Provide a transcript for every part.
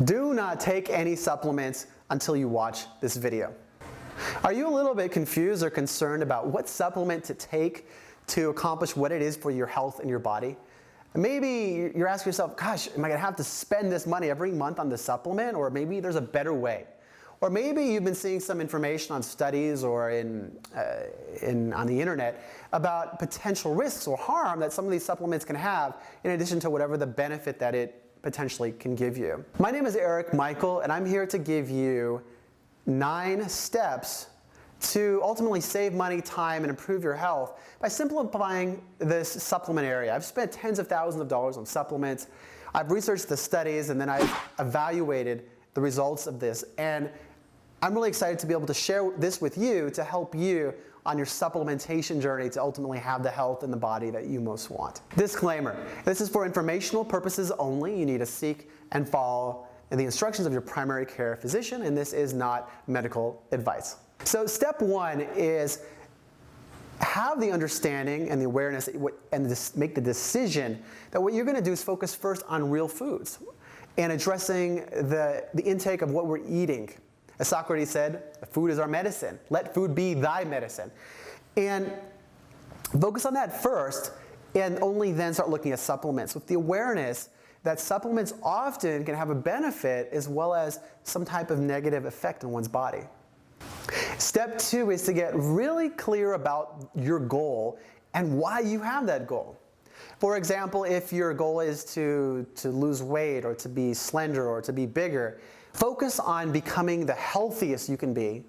Do not take any supplements until you watch this video. Are you a little bit confused or concerned about what supplement to take to accomplish what it is for your health and your body? Maybe you're asking yourself, gosh, am I going to have to spend this money every month on this supplement? Or maybe there's a better way. Or maybe you've been seeing some information on studies or on the internet about potential risks or harm that some of these supplements can have, in addition to whatever the benefit that it potentially can give you. My name is Eric Michael, and I'm here to give you 9 steps to ultimately save money, time, and improve your health by simplifying this supplement area. I've spent tens of thousands of dollars on supplements. I've researched the studies, and then I've evaluated the results of this. And I'm really excited to be able to share this with you to help you on your supplementation journey to ultimately have the health and the body that you most want. Disclaimer, this is for informational purposes only. You need to seek and follow the instructions of your primary care physician, and this is not medical advice. So step 1 is have the understanding and the awareness and make the decision that what you're going to do is focus first on real foods and addressing the intake of what we're eating. As Socrates said, food is our medicine. Let food be thy medicine. And focus on that first, and only then start looking at supplements with the awareness that supplements often can have a benefit as well as some type of negative effect on one's body. Step 2 is to get really clear about your goal and why you have that goal. For example, if your goal is to lose weight or to be slender or to be bigger, focus on becoming the healthiest you can be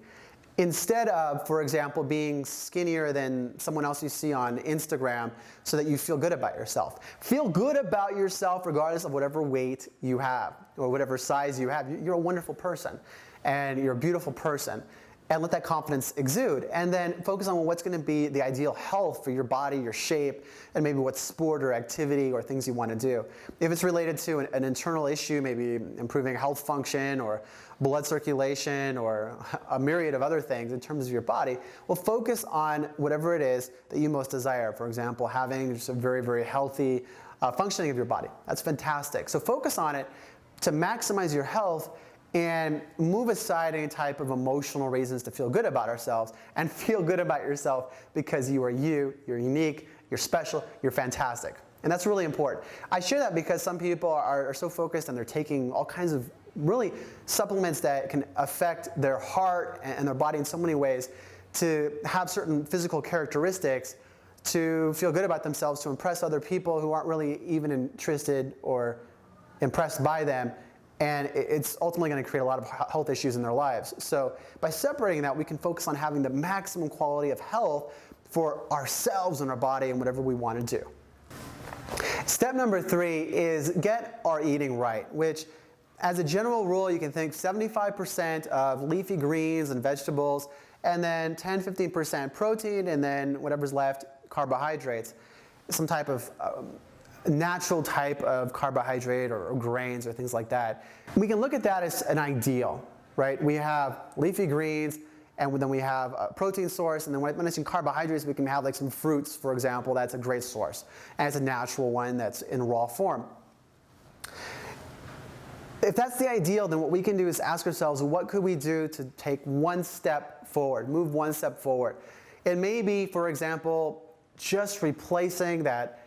instead of, for example, being skinnier than someone else you see on Instagram so that you feel good about yourself. Feel good about yourself regardless of whatever weight you have or whatever size you have. You're a wonderful person and you're a beautiful person. And let that confidence exude. And then focus on what's going to be the ideal health for your body, your shape, and maybe what sport or activity or things you want to do. If it's related to an internal issue, maybe improving health function or blood circulation or a myriad of other things in terms of your body, well, focus on whatever it is that you most desire. For example, having just a very, very healthy functioning of your body. That's fantastic. So focus on it to maximize your health and move aside any type of emotional reasons to feel good about ourselves and feel good about yourself because you are you, you're unique, you're special, you're fantastic. And that's really important. I share that because some people are so focused and they're taking all kinds of really supplements that can affect their heart and their body in so many ways to have certain physical characteristics to feel good about themselves, to impress other people who aren't really even interested or impressed by them. And it's ultimately going to create a lot of health issues in their lives. So by separating that, we can focus on having the maximum quality of health for ourselves and our body and whatever we want to do. Step number 3 is get our eating right, which as a general rule, you can think 75% of leafy greens and vegetables, and then 10-15% protein, and then whatever's left, carbohydrates, some type of natural type of carbohydrate or grains or things like that. We can look at that as an ideal, right? We have leafy greens, and then we have a protein source, and then when I mention carbohydrates, we can have like some fruits, for example. That's a great source, and it's a natural one that's in raw form. If that's the ideal, then what we can do is ask ourselves, what could we do to take one step forward, move one step forward? It may be, for example, just replacing that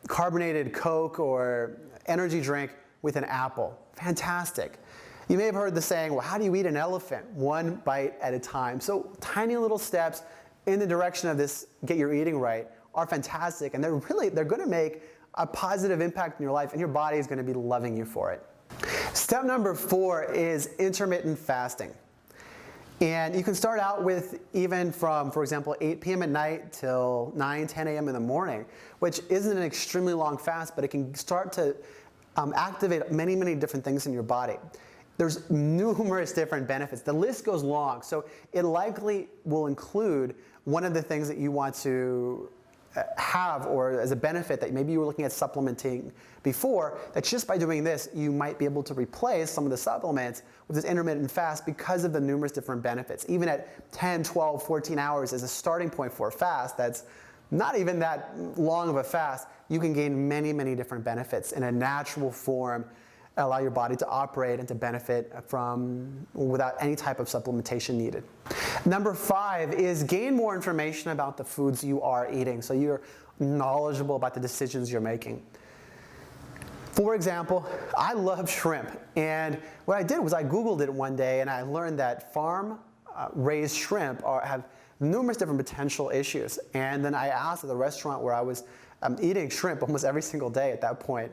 carbonated Coke or energy drink with an apple. Fantastic. You may have heard the saying, well, how do you eat an elephant? One bite at a time. So tiny little steps in the direction of this, get your eating right, are fantastic. And they're going to make a positive impact in your life, and your body is going to be loving you for it. Step number 4 is intermittent fasting. And you can start out with even from, for example, 8 p.m. at night till 9, 10 a.m. in the morning, which isn't an extremely long fast, but it can start to activate many, many different things in your body. There's numerous different benefits. The list goes long, so it likely will include one of the things that you want to have, or as a benefit that maybe you were looking at supplementing before, that just by doing this you might be able to replace some of the supplements with this intermittent fast because of the numerous different benefits. Even at 10, 12, 14 hours as a starting point for a fast, that's not even that long of a fast, you can gain many, many different benefits in a natural form allow your body to operate and to benefit from without any type of supplementation needed. Number 5 is gain more information about the foods you are eating, so you're knowledgeable about the decisions you're making. For example, I love shrimp, and what I did was I Googled it one day and I learned that farm-raised shrimp have numerous different potential issues. And then I asked at the restaurant where I was eating shrimp almost every single day at that point,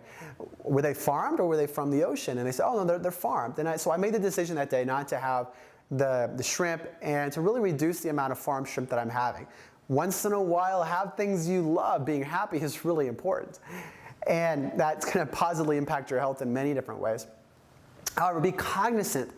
were they farmed or were they from the ocean? And they said, oh no, they're farmed. And so I made the decision that day not to have the shrimp and to really reduce the amount of farm shrimp that I'm having. Once in a while, have things you love. Being happy is really important. And that's going to positively impact your health in many different ways. However, be cognizant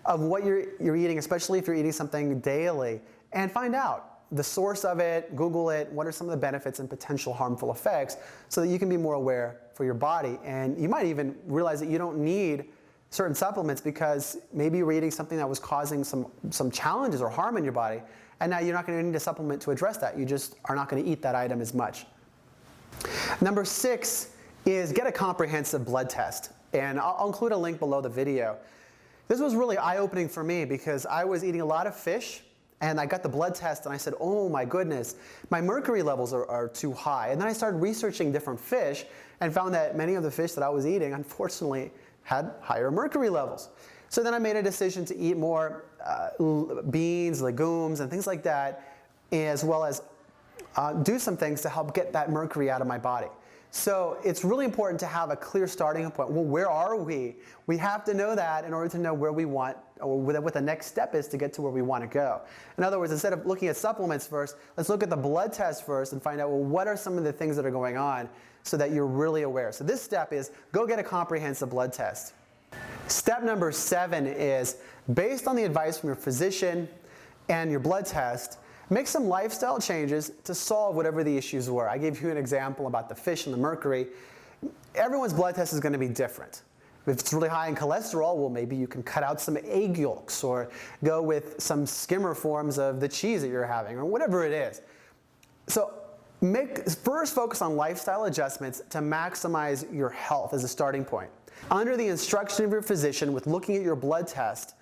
of what you're eating, especially if you're eating something daily, and find out the source of it, Google it, what are some of the benefits and potential harmful effects, so that you can be more aware for your body. And you might even realize that you don't need certain supplements because maybe you're eating something that was causing some challenges or harm in your body, and now you're not going to need a supplement to address that. You just are not going to eat that item as much. Number 6 is get a comprehensive blood test. And I'll include a link below the video. This was really eye-opening for me because I was eating a lot of fish and I got the blood test and I said, oh my goodness, my mercury levels are too high. And then I started researching different fish and found that many of the fish that I was eating, unfortunately, had higher mercury levels. So then I made a decision to eat more beans, legumes, and things like that, as well as do some things to help get that mercury out of my body. So it's really important to have a clear starting point. Well, where are we? We have to know that in order to know where we want, or what the next step is to get to where we want to go. In other words, instead of looking at supplements first, let's look at the blood test first and find out, well, what are some of the things that are going on so that you're really aware. So this step is go get a comprehensive blood test. Step number 7 is, based on the advice from your physician and your blood test, make some lifestyle changes to solve whatever the issues were. I gave you an example about the fish and the mercury. Everyone's blood test is going to be different. If it's really high in cholesterol, well, maybe you can cut out some egg yolks or go with some skimmer forms of the cheese that you're having or whatever it is. So first focus on lifestyle adjustments to maximize your health as a starting point. Under the instruction of your physician with looking at your blood test,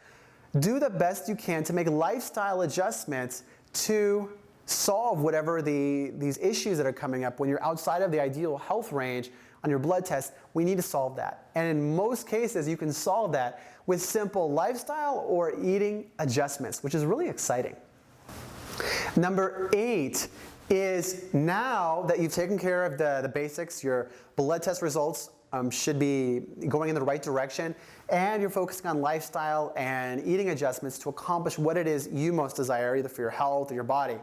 do the best you can to make lifestyle adjustments to solve whatever these issues that are coming up. When you're outside of the ideal health range on your blood test, we need to solve that. And in most cases, you can solve that with simple lifestyle or eating adjustments, which is really exciting. Number 8 is, now that you've taken care of the basics, your blood test results should be going in the right direction, and you're focusing on lifestyle and eating adjustments to accomplish what it is you most desire, either for your health or your body.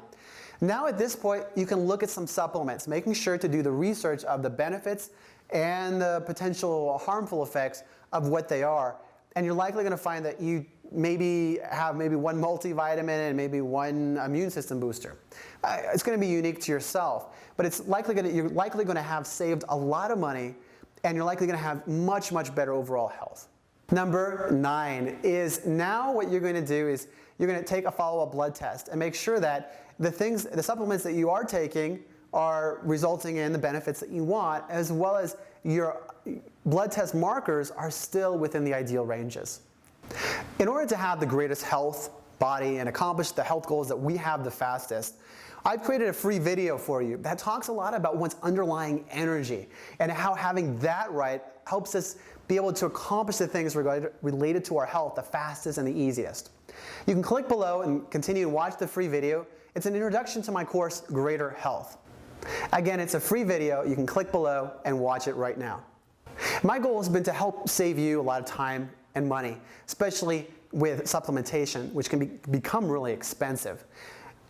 Now at this point, you can look at some supplements, making sure to do the research of the benefits and the potential harmful effects of what they are. And you're likely going to find that you maybe have one multivitamin and maybe one immune system booster. It's going to be unique to yourself, but you're likely going to have saved a lot of money, and you're likely going to have much, much better overall health. Number 9 is, now what you're going to do is you're going to take a follow-up blood test and make sure that the supplements that you are taking are resulting in the benefits that you want, as well as your blood test markers are still within the ideal ranges. In order to have the greatest health, body, and accomplish the health goals that we have the fastest, I've created a free video for you that talks a lot about what's underlying energy and how having that right helps us be able to accomplish the things related to our health the fastest and the easiest. You can click below and continue to watch the free video. It's an introduction to my course, Greater Health. Again, it's a free video. You can click below and watch it right now. My goal has been to help save you a lot of time and money, especially with supplementation, which can become really expensive.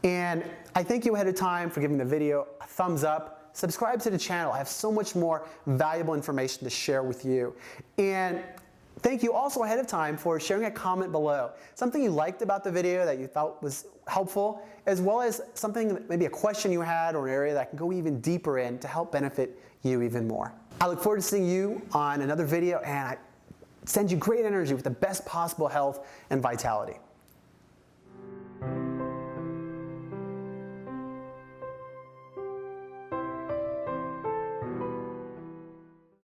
And I thank you ahead of time for giving the video a thumbs up. Subscribe to the channel. I have so much more valuable information to share with you. And thank you also ahead of time for sharing a comment below. Something you liked about the video that you thought was helpful, as well as something, maybe a question you had or an area that I can go even deeper in to help benefit you even more. I look forward to seeing you on another video, and I send you great energy with the best possible health and vitality.